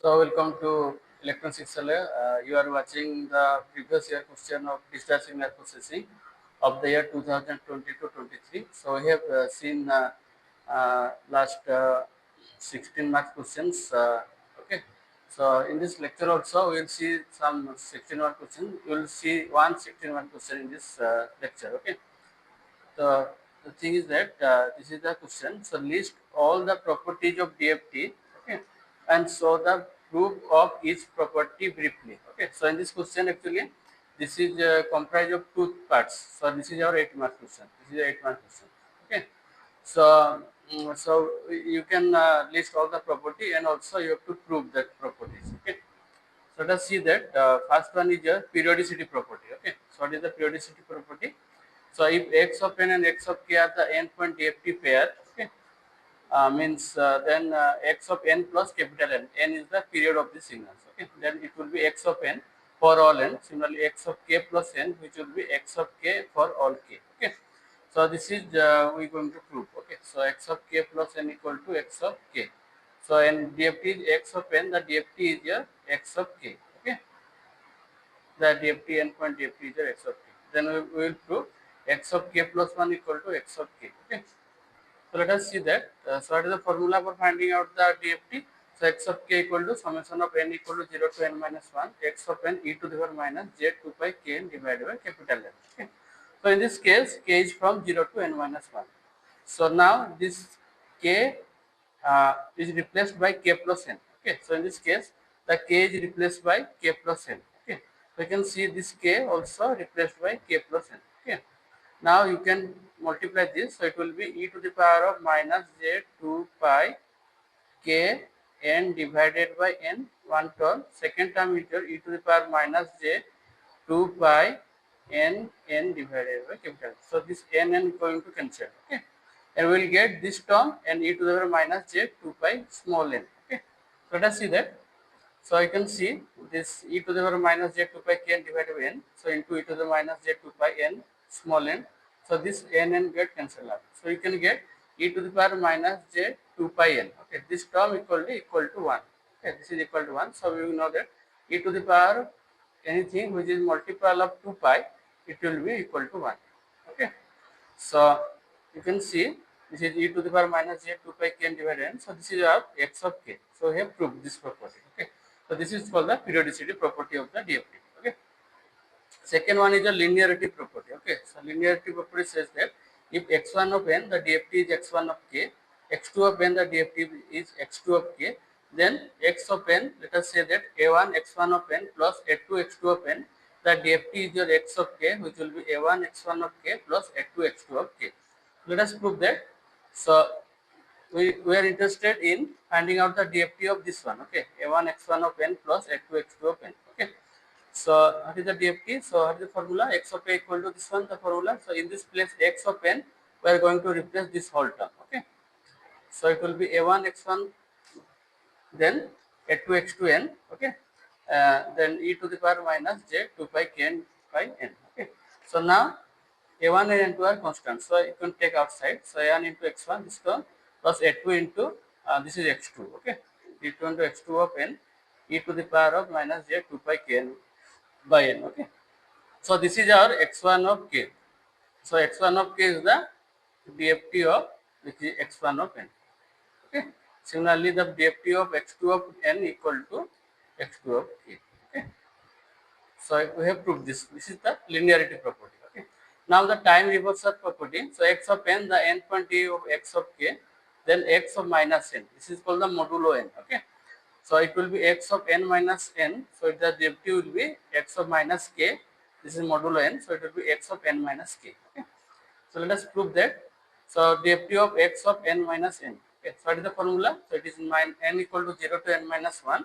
So welcome to Electron 6LA. You are watching the previous year question of digital signal processing of the year 2020 to 23. So we have seen last 16 mark questions. Okay. So in this lecture also we will see some 16 mark question. You will see one 16 mark question in this lecture. Okay. The, the thing is that this is the question. So list all the properties of DFT, okay, and show the proof of each property briefly. Okay. So in this question actually, this is comprised of two parts. So this is our 8 mark question. This is 8 mark question. Okay. So so you can list all the property and also you have to prove that properties. Okay. So let us see that first one is your periodicity property. Okay. So what is the periodicity property? So if x of n and x of k are the n-point DFT pair, okay, means then x of n plus capital N. N is the period of the signals. Okay, then it will be x of n for all n. Similarly, x of k plus n, which will be x of k for all k. Okay, so this is we going to prove. Okay, so x of k plus n equal to x of k. So n DFT is x of n. The DFT is your x of k. Okay, the DFT endpoint DFT is your x of k. Then we will prove x of k plus 1 equal to x of k. Okay. So let us see that. So what is the formula for finding out the DFT? So x of k equal to summation of n equal to 0 to n minus 1 x of n e to the power minus j 2 pi k n divided by capital N. Okay. So in this case, k is from 0 to n minus 1. So now this k is replaced by k plus n. Okay. So in this case, the k is replaced by k plus n. Okay. So you can see this k also replaced by k plus n. Okay. Now you can multiply this, so it will be e to the power of minus j 2 pi k n divided by n, one term. Second term is e to the power minus j 2 pi n divided by capital. So this n is going to cancel. Okay, and we will get this term and e to the power minus j 2 pi small n. Okay, so let us see that. So I can see this e to the power minus j 2 pi k n divided by n. So into e to the minus j 2 pi n small n. So this n get cancelled out. So you can get e to the power minus j 2 pi n. Okay, this term equal to 1. Okay, this is equal to 1. So we will know that e to the power anything which is multiple of 2 pi, it will be equal to 1. Okay, so you can see this is e to the power minus j 2 pi k n divided n. So this is our x of k. So we have proved this property. Okay, so this is called the periodicity property of the DFT. Okay. Second one is the linearity property. Okay, so linearity property says that if x1 of n, the DFT is x1 of k, x2 of n, the DFT is x2 of k, then x of n, let us say that a1 x1 of n plus a2 x2 of n, the DFT is your x of k, which will be a1 x1 of k plus a2 x2 of k. Let us prove that. So we are interested in finding out the DFT of this one. Okay, a1 x1 of n plus a2 x2 of n. Okay. So what is the DFT? So what is the formula? X of a equal to this one, the formula. So in this place x of n, we are going to replace this whole term. Okay. So it will be a1 x1, then a2 x2 n. Okay. Then e to the power minus j 2 pi k n by n. Okay. So now a1 and a2 are constant. So you can take outside. So a1 into x1 this term plus a2 into this is x2. Okay. e2 into x2 of n e to the power of minus j 2 pi k n by n. Okay. So this is our x1 of k. So x1 of k is the DFT of which is x1 of n. Okay. Similarly, the DFT of x2 of n equal to x2 of k. Okay. So we have proved this. This is the linearity property. Okay. Now the time reversal property. So x of n, the n point of x of k, then x of minus n. This is called the modulo n. Okay. So it will be x of n minus n. So the DFT will be x of minus k. This is modulo n. So it will be x of n minus k. Okay. So let us prove that. So DFT of x of n minus n. Okay. So what is the formula? So it is n equal to 0 to n minus 1.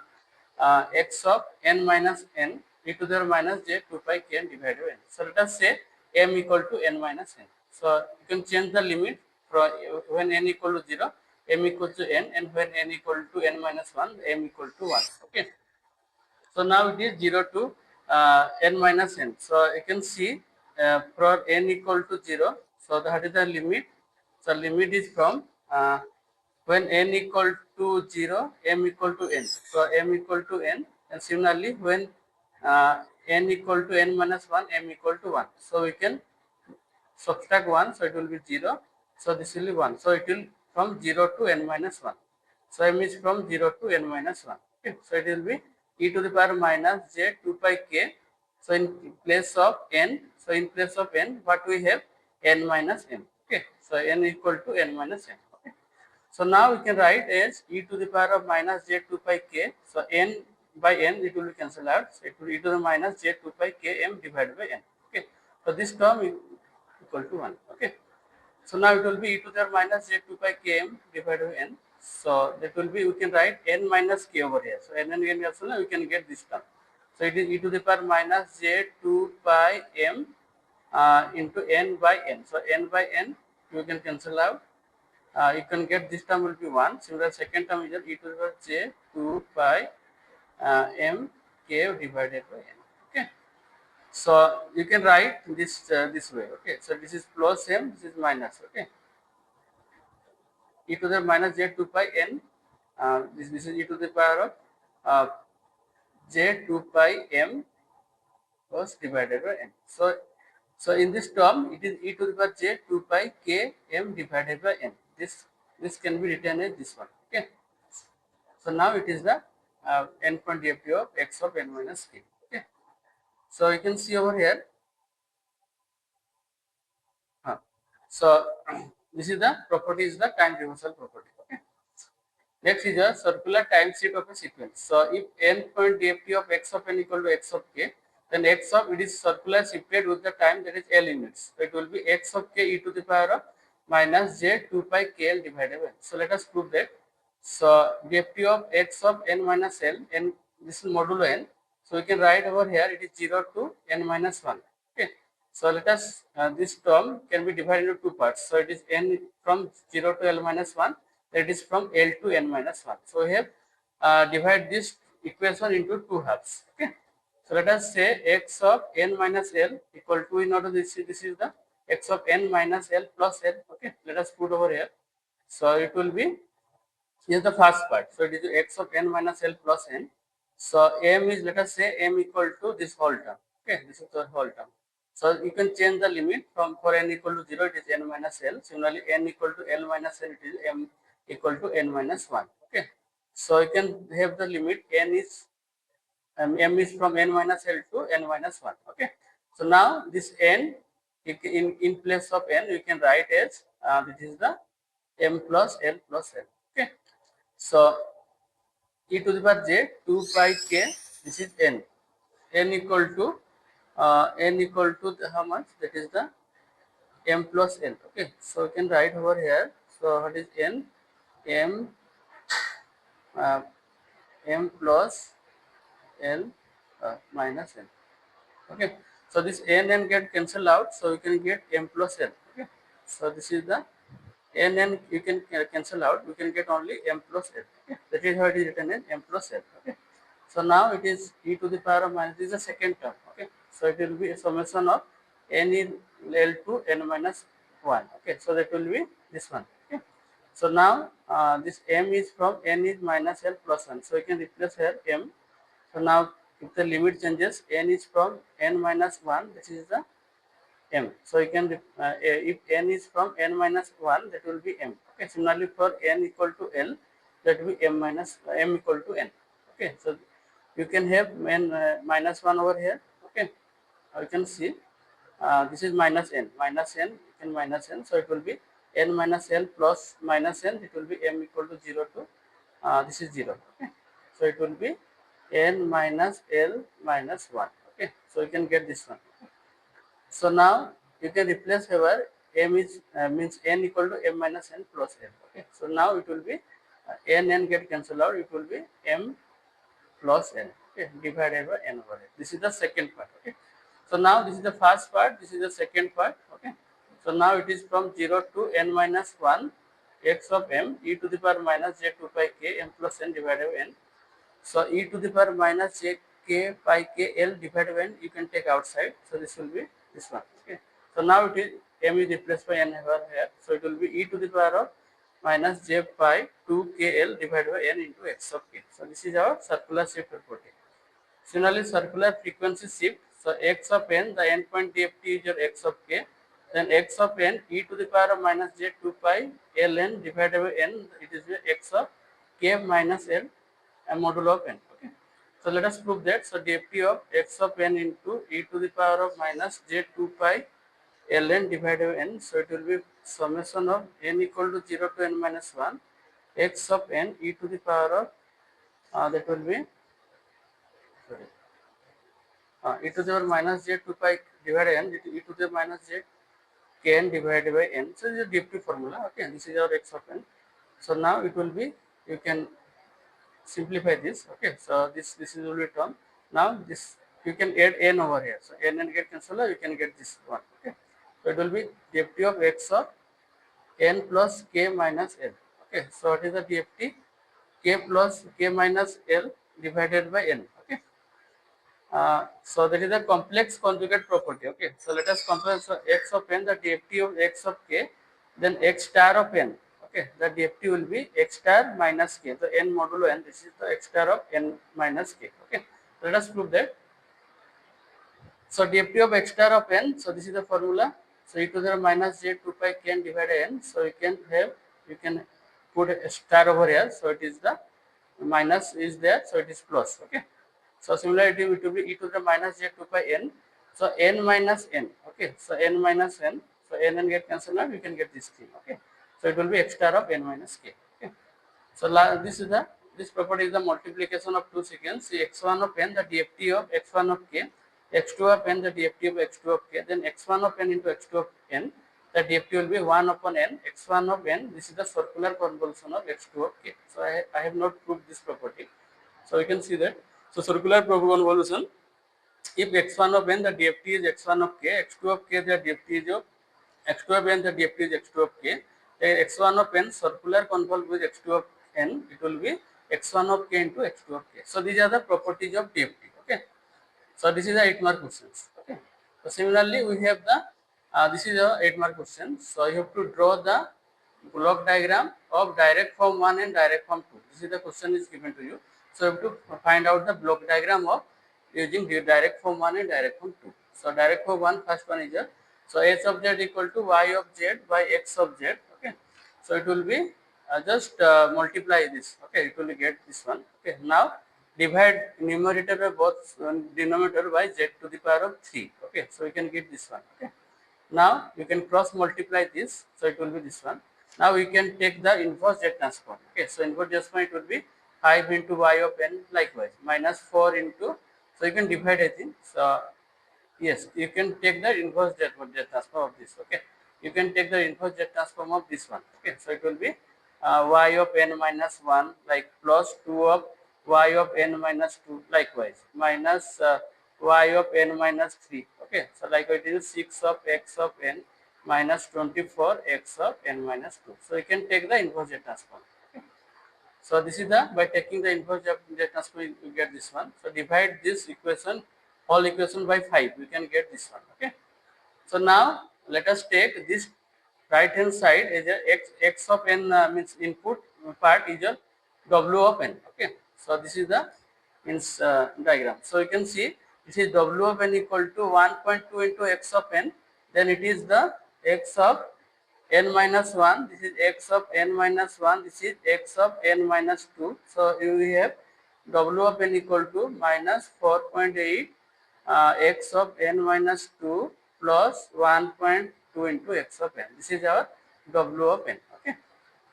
X of n minus n e to the minus j 2 pi k n divided by n. So let us say m equal to n minus n. So you can change the limit from when n equal to 0, m equal to n, and when n equal to n minus 1, m equal to 1. Okay. So now it is 0 to n minus n. So you can see for n equal to 0. So that is the limit. So limit is from when n equal to 0, m equal to n. So m equal to n, and similarly when n equal to n minus 1, m equal to 1. So we can subtract 1, so it will be 0. So this will be 1. So it will from 0 to n minus 1. So m is from 0 to n minus 1. Okay. So it will be e to the power minus j 2 pi k. So in place of n, so in place of n, what we have? N minus m. Okay. So n equal to n minus m. Okay. So now we can write as e to the power of minus j 2 pi k. So n by n it will be cancelled out. So it will be e to the minus j 2 pi k m divided by n. Okay. So this term is equal to 1. Okay. So now it will be e to the minus j 2 pi km divided by n. So that will be, we can write n minus k over here. So n and n also we can get this term. So it is e to the power minus j 2 pi m into n by n. So n by n you can cancel out. You can get this term will be 1. Similar second term is e to the power j 2 pi m k divided by n. Okay. So you can write this way. Okay. So this is plus m, this is minus. Okay. E to the minus j 2 pi n. This is e to the power of j 2 pi m was divided by n. So in this term, it is e to the power j 2 pi k m divided by n. This can be written as this one. Okay. So now it is the endpoint DFT of x of n minus k. Okay. So you can see over here. So this is the property, is the time reversal property. Okay. Next is a circular time shift of a sequence. So if n point DFT of x of n equal to x of k, then x of it is circular shifted with the time that is L units. So it will be x of k e to the power of minus j 2 pi k L divided by n. So let us prove that. So DFT of x of n minus L, n, this is modulo n. So we can write over here it is 0 to n minus 1. Okay. So let us, this term can be divided into two parts. So it is n from 0 to L minus 1. That is from L to n minus 1. So we have divide this equation into two halves. Okay. So let us say x of n minus L equal to, in order this is the x of n minus L plus L. Okay. Let us put over here. So it will be, here's the first part. So it is x of n minus L plus n. So m is, let us say m equal to this whole term. Okay. This is the whole term. So you can change the limit from, for n equal to 0 it is n minus L. Similarly n equal to L minus L it is m equal to n minus 1. Okay. So you can have the limit n is m is from n minus L to n minus 1. Okay. So now this n, in place of n you can write as this is the m plus L plus L. Okay. So e to the power j 2 pi k, this is n. N equal to how much? That is the m plus n. Okay. So you can write over here. So what is n? M uh, m plus L minus n. Okay. So this n get cancelled out. So you can get m plus n. Okay. So this is the n you can cancel out. You can get only m plus n. Okay. That is how it is written as m plus n. Okay. So now it is e to the power of minus, this is the second term. Okay. So it will be a summation of n in L to n minus 1. Okay. So that will be this one. Okay. So now this m is from n is minus L plus 1. So you can replace here m. So now if the limit changes, n is from n minus 1, this is the m. So you can, if n is from n minus 1, that will be m. Okay. Similarly for n equal to L, that will be m minus m equal to n. Okay. So you can have n minus 1 over here. Okay. You can see this is minus n, you can minus n. So it will be n minus L plus minus n, it will be m equal to 0 to this is 0. Okay. So it will be n minus L minus 1. Okay. So you can get this one. So now you can replace here m is means n equal to m minus n plus n. Okay. So now it will be n get cancelled out. It will be m plus n. Okay, divided by n over n. This is the second part. Okay. So now this is the first part. This is the second part. Okay. So now it is from 0 to n minus 1 x of m e to the power minus j 2 pi k m plus n divided by n. So e to the power minus j k pi k L divided by n you can take outside. So this will be this one. Okay. So now it is m is replaced by n over here. So it will be e to the power of minus j pi 2kl divided by n into x of k. So this is our circular shift property. Similarly, circular frequency shift. So x of n, the endpoint DFT is your x of k. Then x of n e to the power of minus j 2 pi ln divided by n. It is x of k minus l and modulo of n. Okay. So let us prove that. So DFT of x of n into e to the power of minus j 2 pi ln divided by n. So it will be summation of n equal to 0 to n minus 1 x of n e to the power of that will be sorry e to the power minus j 2 pi divided n e to the minus j kn divided by n. So this is a DFT formula. Okay, this is our x of n. So now it will be, you can simplify this. Okay, so this is will be term. Now this you can add n over here. So n and get cancel, you can get this one. Okay, so it will be DFT of x of n plus k minus l. Okay, so what is the DFT? K plus k minus l divided by n. Okay. So that is a complex conjugate property. Okay, so let us compare. So x of n, the DFT of x of k, then x star of n. Okay, the DFT will be x star minus k. So n modulo n, this is the x star of n minus k. Okay, let us prove that. So DFT of x star of n. So this is the formula. So e to the minus j 2 pi k n divided n. So you can have, you can put a star over here. So it is the minus is there. So it is plus. Okay. So similarly, it will be e to the minus j 2 pi n. So n minus n. Okay. So n minus n. So n and get cancelled out. You can get this thing. Okay. So it will be x star of n minus k. Okay. So this is the, this property is the multiplication of two sequence. See x1 of n, the DFT of x1 of k, x2 of n, the DFT of x2 of k, then x1 of n into x2 of n, the DFT will be 1 upon n, x1 of n. This is the circular convolution of x2 of k. So I have not proved this property. So you can see that. So circular convolution, if x1 of n, the DFT is x1 of k, x2 of k, the DFT is of x2 of n, the DFT is x2 of k, then x1 of n circular convolve with x2 of n, it will be x1 of k into x2 of k. So these are the properties of DFT. Okay. So this is the 8-mark questions. Okay. So similarly, we have the this is a 8-mark question. So you have to draw the block diagram of direct form 1 and direct form 2. This is the question is given to you. So you have to find out the block diagram of using the direct form 1 and direct form 2. So direct form 1, first one is a, so h of z equal to y of z by x of z. Okay. So it will be just multiply this. Okay, it will get this one. Okay. Now divide numerator by both denominator by z to the power of 3. Okay, so we can get this one. Okay. Now you can cross multiply this, so it will be this one. Now we can take the inverse Z transform. Okay, so inverse transform it will be 5 into y of n likewise minus 4 into, so you can divide I think. So yes, you can take the inverse Z transform of this. Okay, you can take the inverse Z transform of this one. Okay, so it will be y of n minus 1 like plus 2 of y of n minus 2 likewise minus y of n minus 3. Okay, so like it is 6 of x of n minus 24 x of n minus 2. So you can take the inverse Z transform. Okay. So this is the, by taking the inverse Z transform you get this one. So divide this equation, whole equation by 5, we can get this one. Okay. So now let us take this right hand side as a x of n means input part is a w of n. Okay. So this is the diagram. So you can see this is w of n equal to 1.2 into x of n. Then it is the x of n minus 1. This is x of n minus 1. This is x of n minus 2. So we have w of n equal to minus 4.8 x of n minus 2 plus 1.2 into x of n. This is our w of n. Okay.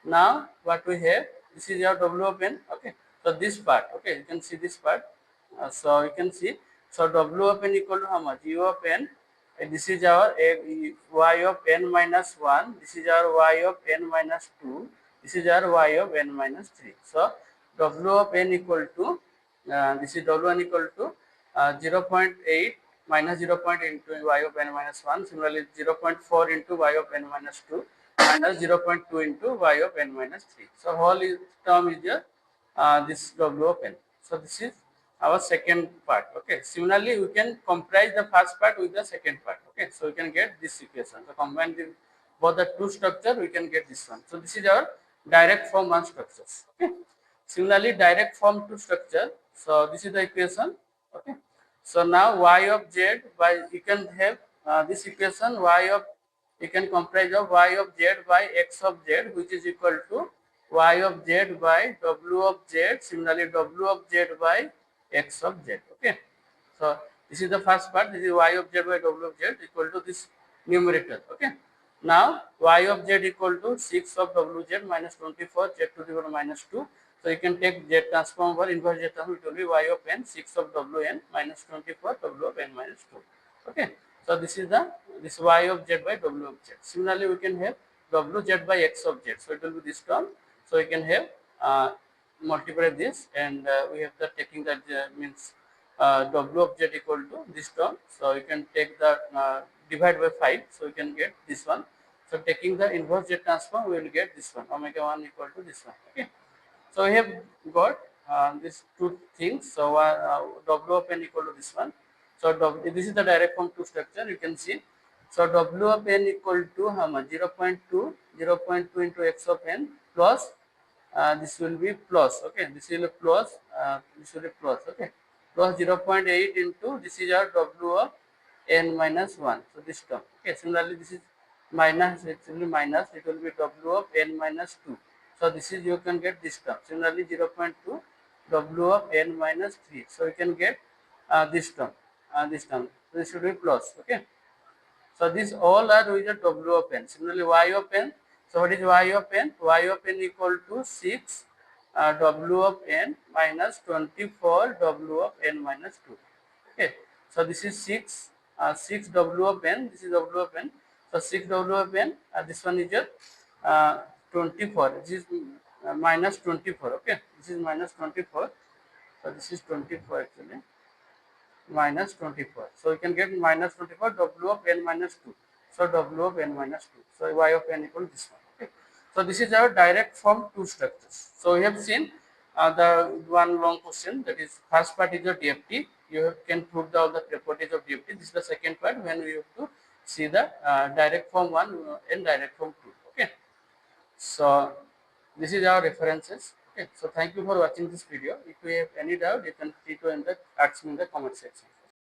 Now what we have, this is our w of n. Okay. So this part, okay, you can see this part. So you can see, so w of n equal to how much? U of n. This is our y of n minus 1. This is our y of n minus 2. This is our y of n minus 3. So w of n equal to, this is w1 equal to 0.8 minus 0.8 into y of n minus 1. Similarly, 0.4 into y of n minus 2 minus 0.2 into y of n minus 3. So whole term is this w of n. So this is our second part. Okay. Similarly, we can comprise the first part with the second part. Okay. So we can get this equation. So combine both the two structure, we can get this one. So this is our direct form one structures. Okay. Similarly, direct form two structure. So this is the equation. Okay. So now y of z by you can have this equation y of you can comprise of y of z by x of z, which is equal to y of z by w of z. Similarly, w of z by x of z. Okay. So this is the first part. This is y of z by w of z equal to this numerator. Okay. Now y of z equal to 6 of wz minus 24 z to the power minus 2. So you can take z transform over inverse z transform. It will be y of n 6 of wn minus 24 w of n minus 2. Okay. So this is this y of z by w of z. Similarly, we can have wz by x of z. So it will be this term. So we can have multiply this, and we have the taking that means w of z equal to this term. So you can take the divide by 5. So you can get this one. So taking the inverse Z transform, we will get this one, omega 1 equal to this one. Okay. So we have got these two things. So W of n equal to this one. So this is the direct form 2 structure. You can see. So W of n equal to how much? 0.2, 0.2 into x of n plus this will be plus. Okay. This will be plus. This will be plus. Okay. Plus 0.8 into this is our W of n minus 1. So this term. Okay. Similarly, this is minus. It will be minus. It will be W of n minus 2. So this is you can get this term. Similarly, 0.2 W of n minus 3. So you can get this term. This term. So this should be plus. Okay. So these all are with the W of n. Similarly, y of n. So what is y of n? Y of n equal to 6 W of n minus 24 W of n minus 2. Okay. So this is 6 W of n. This is W of n. So 6 W of n. This one is your 24. This is minus 24. Okay. This is minus 24. So this is 24 actually minus 24. So you can get minus 24 W of n minus 2. So W of n minus 2. So y of n equal to this one. Okay. So this is our direct form 2 structures. So we have seen the one long question, that is first part is your DFT. You can prove all the properties of DFT. This is the second part when we have to see the direct form 1 and direct form 2. Okay. So this is our references. Okay. So thank you for watching this video. If you have any doubt, you can free to ask me in the comment section.